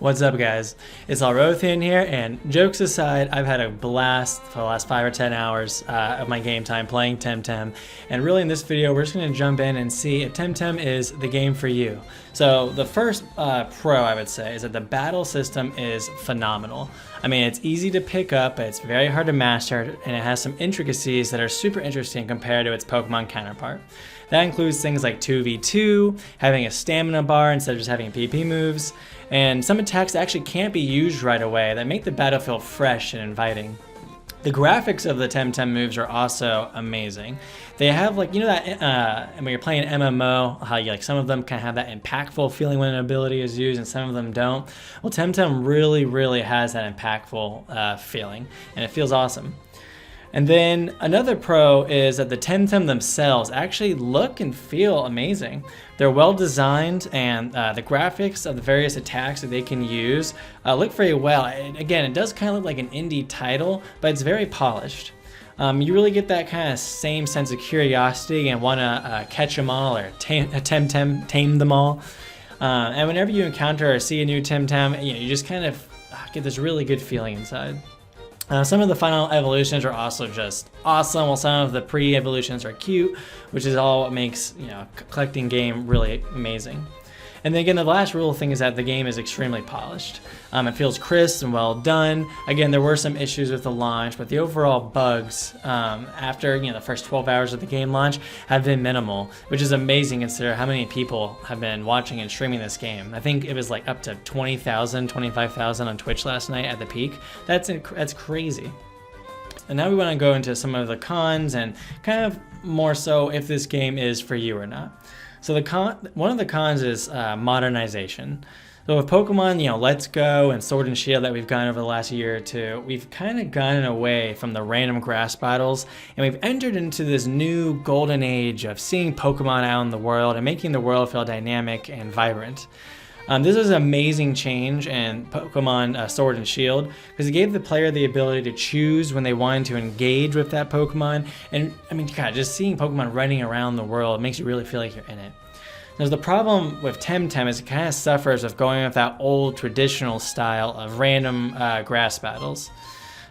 What's up, guys? It's Alrothian here, and jokes aside, I've had a blast for the last 5 or 10 hours of my game time playing Tem Tem, and really in this video we're just going to jump in and see if Tem Tem is the game for you. So the first pro I would say is that the battle system is phenomenal. I mean, it's easy to pick up, but it's very hard to master, and it has some intricacies that are super interesting compared to its Pokemon counterpart. That includes things like 2v2, having a stamina bar instead of just having PP moves, and some attacks that actually can't be used right away that make the battlefield fresh and inviting. The graphics of the Tem Tem moves are also amazing. They have, like, you know that when you're playing MMO, how you, like, some of them kind of have that impactful feeling when an ability is used and some of them don't. Well, Tem Tem really has that impactful feeling, and it feels awesome. And then another pro is that the Tem Tem themselves actually look and feel amazing. They're well designed, and the graphics of the various attacks that they can use look very well. And again, it does kind of look like an indie title, but it's very polished. You really get that kind of same sense of curiosity and want to catch them all or tame them all. And whenever you encounter or see a new Tem Tem, you just kind of get this really good feeling inside. Some of the final evolutions are also just awesome, while some of the pre-evolutions are cute, which is all what makes, collecting game really amazing. And then again, the last rule thing is that the game is extremely polished. It feels crisp and well done. Again, there were some issues with the launch, but the overall bugs after the first 12 hours of the game launch have been minimal, which is amazing considering how many people have been watching and streaming this game. I think it was like up to 20,000, 25,000 on Twitch last night at the peak. That's crazy. And now we want to go into some of the cons and kind of more so if this game is for you or not. So one of the cons is modernization. So with Pokemon, Let's Go and Sword and Shield that we've gotten over the last year or two, we've kind of gotten away from the random grass battles, and we've entered into this new golden age of seeing Pokemon out in the world and making the world feel dynamic and vibrant. This is an amazing change in Pokemon Sword and Shield because it gave the player the ability to choose when they wanted to engage with that Pokemon. And I mean, God, just seeing Pokemon running around the world makes you really feel like you're in it. Now, the problem with Tem Tem is it kind of suffers with going with that old traditional style of random grass battles.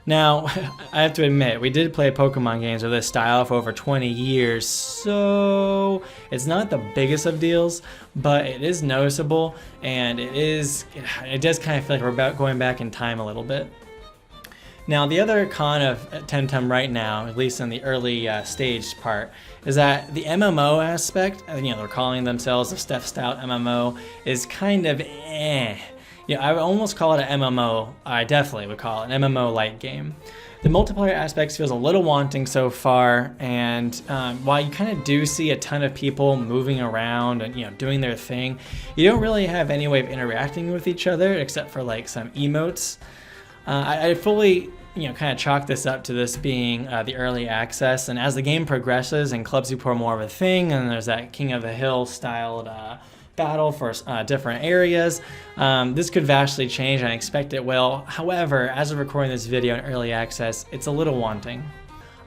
Now, I have to admit, we did play Pokemon games of this style for over 20 years, so it's not the biggest of deals, but it is noticeable, and it does kind of feel like we're going back in time a little bit. Now, the other con of Tem Tem right now, at least in the early stage part, is that the MMO aspect, they're calling themselves a Steph Stout MMO, is kind of eh. I would almost call it an MMO. I definitely would call it an MMO light game. The multiplayer aspects feels a little wanting so far, and while you kind of do see a ton of people moving around and doing their thing, you don't really have any way of interacting with each other except for like some emotes. I fully kind of chalk this up to this being the early access, and as the game progresses and Club Super are more of a thing, and there's that King of the Hill styled battle for different areas, this could vastly change, and I expect it will. However, as of recording this video in early access, it's a little wanting.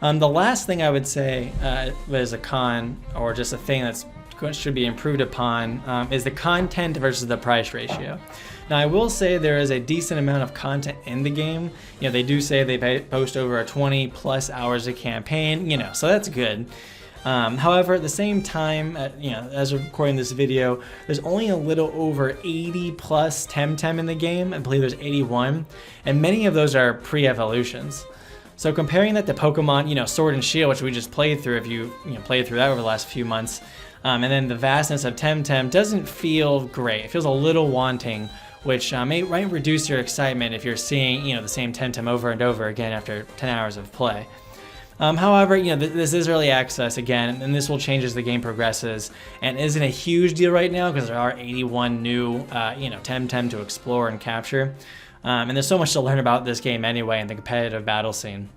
The last thing I would say was a con, or just a thing that should be improved upon, is the content versus the price ratio. Now, I will say there is a decent amount of content in the game. They do say they post over 20 plus hours of campaign, so that's good. However, at the same time, as we're recording this video, there's only a little over 80 plus Tem Tem in the game. I believe there's 81, and many of those are pre-evolutions. So comparing that to Pokemon, Sword and Shield, which we just played through, if you played through that over the last few months, and then the vastness of Tem Tem doesn't feel great. It feels a little wanting, which might reduce your excitement if you're seeing the same Tem Tem over and over again after 10 hours of play. However, this is early access again, and this will change as the game progresses, and isn't a huge deal right now because there are 81 new, Tem Tem to explore and capture, and there's so much to learn about this game anyway in the competitive battle scene.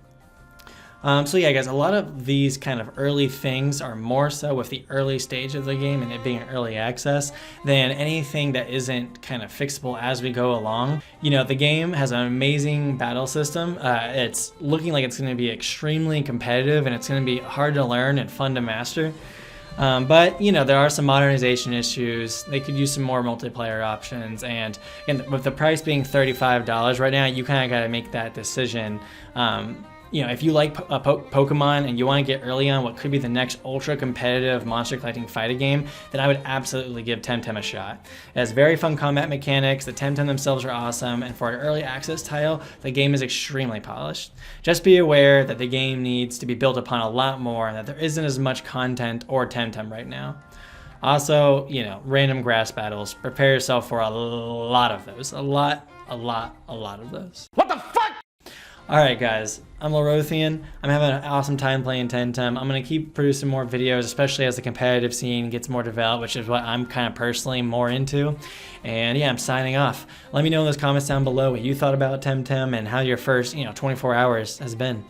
So yeah, guys, a lot of these kind of early things are more so with the early stage of the game and it being early access than anything that isn't kind of fixable as we go along. The game has an amazing battle system. It's looking like it's going to be extremely competitive, and it's going to be hard to learn and fun to master. But you know, there are some modernization issues. They could use some more multiplayer options, and again, with the price being $35 right now, you kind of got to make that decision. You know, if you like Pokemon and you want to get early on what could be the next ultra competitive monster collecting fighting game, then I would absolutely give Tem Tem a shot. It has very fun combat mechanics, the Tem Tem themselves are awesome, and for an early access title, the game is extremely polished. Just be aware that the game needs to be built upon a lot more and that there isn't as much content or Tem Tem right now. Also, you know, random grass battles, prepare yourself for a lot of those. A lot of those. What the fuck? Alright guys, I'm Lorothian. I'm having an awesome time playing Tem Tem. I'm going to keep producing more videos, especially as the competitive scene gets more developed, which is what I'm kind of personally more into. And yeah, I'm signing off. Let me know in those comments down below what you thought about Tem Tem and how your first, 24 hours has been.